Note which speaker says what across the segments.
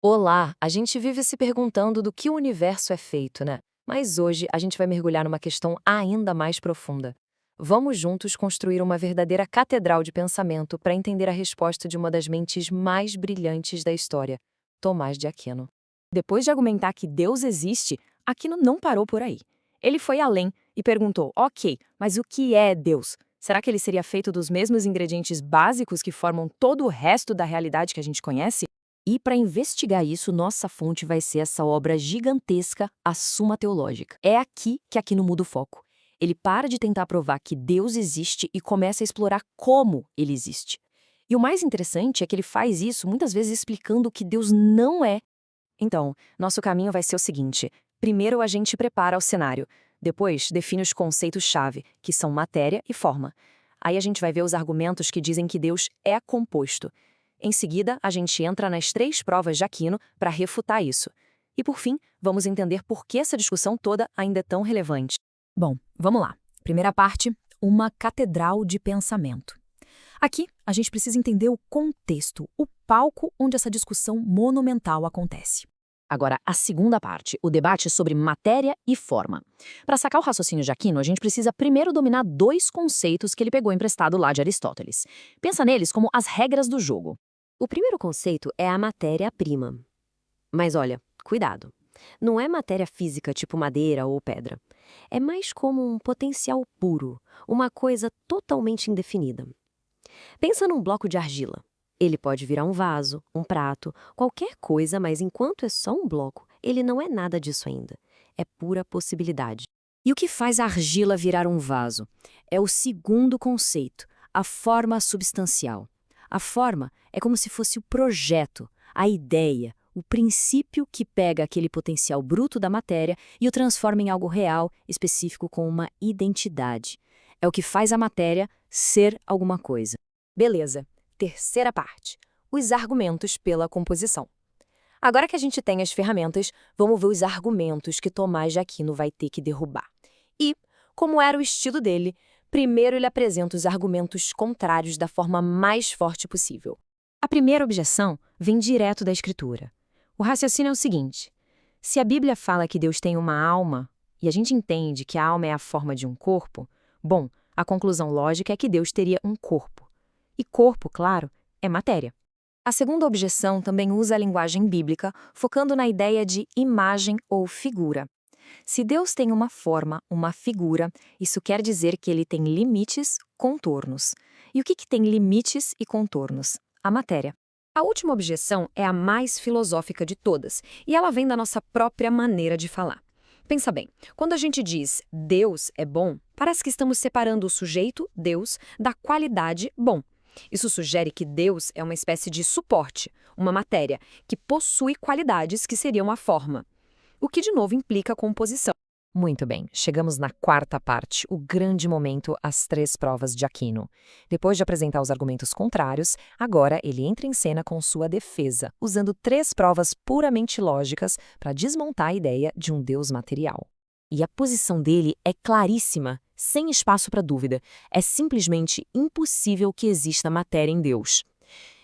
Speaker 1: Olá, a gente vive se perguntando do que o universo é feito, né? Mas hoje a gente vai mergulhar numa questão ainda mais profunda. Vamos juntos construir uma verdadeira catedral de pensamento para entender a resposta de uma das mentes mais brilhantes da história, Tomás de Aquino.
Speaker 2: Depois de argumentar que Deus existe, Aquino não parou por aí. Ele foi além e perguntou: ok, mas o que é Deus? Será que ele seria feito dos mesmos ingredientes básicos que formam todo o resto da realidade que a gente conhece? E para investigar isso, nossa fonte vai ser essa obra gigantesca, a Suma Teológica. É aqui que Aquino muda o foco. Ele para de tentar provar que Deus existe e começa a explorar como ele existe. E o mais interessante é que ele faz isso muitas vezes explicando que Deus não é. Então, nosso caminho vai ser o seguinte: primeiro a gente prepara o cenário, depois define os conceitos-chave, que são matéria e forma. Aí a gente vai ver os argumentos que dizem que Deus é composto. Em seguida, a gente entra nas 3 provas de Aquino para refutar isso. E por fim, vamos entender por que essa discussão toda ainda é tão relevante. Bom, vamos lá. Primeira parte, uma catedral de pensamento. Aqui, a gente precisa entender o contexto, o palco onde essa discussão monumental acontece. Agora, a segunda parte, o debate sobre matéria e forma. Para sacar o raciocínio de Aquino, a gente precisa primeiro dominar 2 conceitos que ele pegou emprestado lá de Aristóteles. Pensa neles como as regras do jogo.
Speaker 3: O primeiro conceito é a matéria-prima. Mas olha, cuidado. Não é matéria física tipo madeira ou pedra. É mais como um potencial puro, uma coisa totalmente indefinida. Pensa num bloco de argila. Ele pode virar um vaso, um prato, qualquer coisa, mas enquanto é só um bloco, ele não é nada disso ainda. É pura possibilidade.
Speaker 2: E o que faz a argila virar um vaso? É o segundo conceito, a forma substancial. A forma é como se fosse o projeto, a ideia, o princípio que pega aquele potencial bruto da matéria e o transforma em algo real, específico com uma identidade. É o que faz a matéria ser alguma coisa.
Speaker 1: Beleza. Terceira parte, os argumentos pela composição. Agora que a gente tem as ferramentas, vamos ver os argumentos que Tomás de Aquino vai ter que derrubar. E, como era o estilo dele, primeiro ele apresenta os argumentos contrários da forma mais forte possível.
Speaker 2: A primeira objeção vem direto da Escritura. O raciocínio é o seguinte: se a Bíblia fala que Deus tem uma alma, e a gente entende que a alma é a forma de um corpo, bom, a conclusão lógica é que Deus teria um corpo. E corpo, claro, é matéria. A segunda objeção também usa a linguagem bíblica, focando na ideia de imagem ou figura. Se Deus tem uma forma, uma figura, isso quer dizer que ele tem limites, contornos. E o que tem limites e contornos? A matéria. A última objeção é a mais filosófica de todas, e ela vem da nossa própria maneira de falar. Pensa bem, quando a gente diz Deus é bom, parece que estamos separando o sujeito, Deus, da qualidade bom. Isso sugere que Deus é uma espécie de suporte, uma matéria, que possui qualidades que seriam a forma. O que, de novo, implica composição. Muito bem, chegamos na quarta parte, o grande momento, as 3 provas de Aquino. Depois de apresentar os argumentos contrários, agora ele entra em cena com sua defesa, usando 3 provas puramente lógicas para desmontar a ideia de um Deus material. E a posição dele é claríssima, sem espaço para dúvida. É simplesmente impossível que exista matéria em Deus.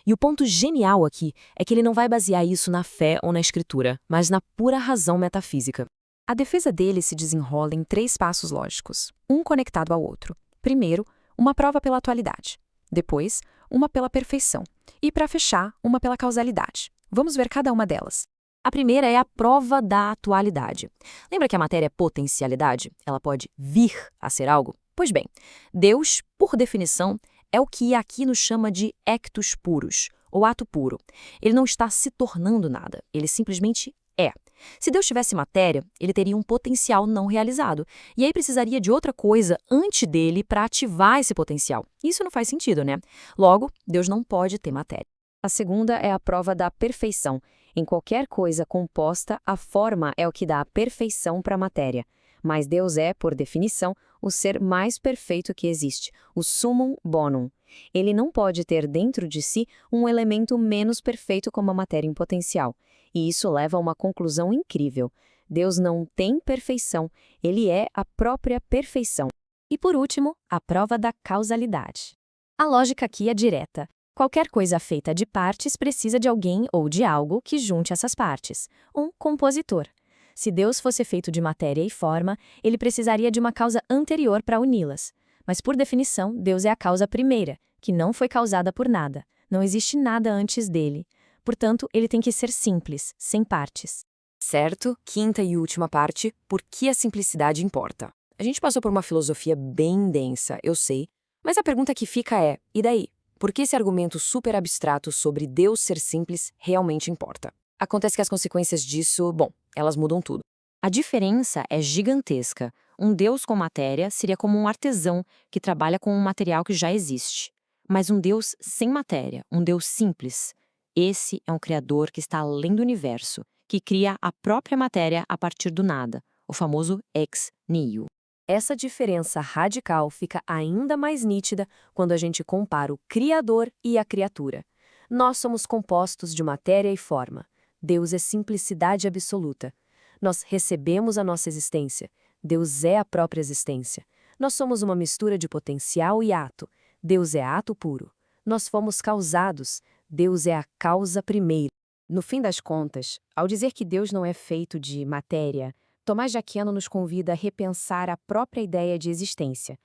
Speaker 2: E o ponto genial aqui é que ele não vai basear isso na fé ou na escritura, mas na pura razão metafísica. A defesa dele se desenrola em 3 passos lógicos, um conectado ao outro. Primeiro, uma prova pela atualidade. Depois, uma pela perfeição. E, para fechar, uma pela causalidade. Vamos ver cada uma delas. A primeira é a prova da atualidade. Lembra que a matéria é potencialidade? Ela pode vir a ser algo? Pois bem, Deus, por definição, é o que Aquino chama de ectus puros, ou ato puro. Ele não está se tornando nada, ele simplesmente é. Se Deus tivesse matéria, ele teria um potencial não realizado, e aí precisaria de outra coisa antes dele para ativar esse potencial. Isso não faz sentido, né? Logo, Deus não pode ter matéria. A segunda é a prova da perfeição. Em qualquer coisa composta, a forma é o que dá a perfeição para a matéria. Mas Deus é, por definição, o ser mais perfeito que existe, o summum bonum. Ele não pode ter dentro de si um elemento menos perfeito como a matéria em potencial. E isso leva a uma conclusão incrível. Deus não tem perfeição, ele é a própria perfeição. E por último, a prova da causalidade. A lógica aqui é direta. Qualquer coisa feita de partes precisa de alguém ou de algo que junte essas partes, um compositor. Se Deus fosse feito de matéria e forma, ele precisaria de uma causa anterior para uni-las. Mas, por definição, Deus é a causa primeira, que não foi causada por nada. Não existe nada antes dele. Portanto, ele tem que ser simples, sem partes.
Speaker 1: Certo? Quinta e última parte, por que a simplicidade importa? A gente passou por uma filosofia bem densa, eu sei, mas a pergunta que fica é, e daí? Por que esse argumento super abstrato sobre Deus ser simples realmente importa? Acontece que as consequências disso, bom, elas mudam tudo.
Speaker 2: A diferença é gigantesca. Um Deus com matéria seria como um artesão que trabalha com um material que já existe. Mas um Deus sem matéria, um Deus simples, esse é um criador que está além do universo, que cria a própria matéria a partir do nada, o famoso ex nihilo.
Speaker 1: Essa diferença radical fica ainda mais nítida quando a gente compara o Criador e a criatura. Nós somos compostos de matéria e forma. Deus é simplicidade absoluta. Nós recebemos a nossa existência. Deus é a própria existência. Nós somos uma mistura de potencial e ato. Deus é ato puro. Nós fomos causados. Deus é a causa primeira.
Speaker 2: No fim das contas, ao dizer que Deus não é feito de matéria, Tomás de Aquino nos convida a repensar a própria ideia de existência.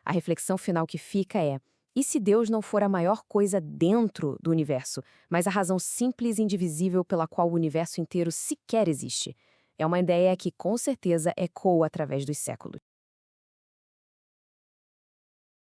Speaker 2: A reflexão final que fica é: e se Deus não for a maior coisa dentro do universo, mas a razão simples e indivisível pela qual o universo inteiro sequer existe? É uma ideia que, com certeza, ecoa através dos séculos.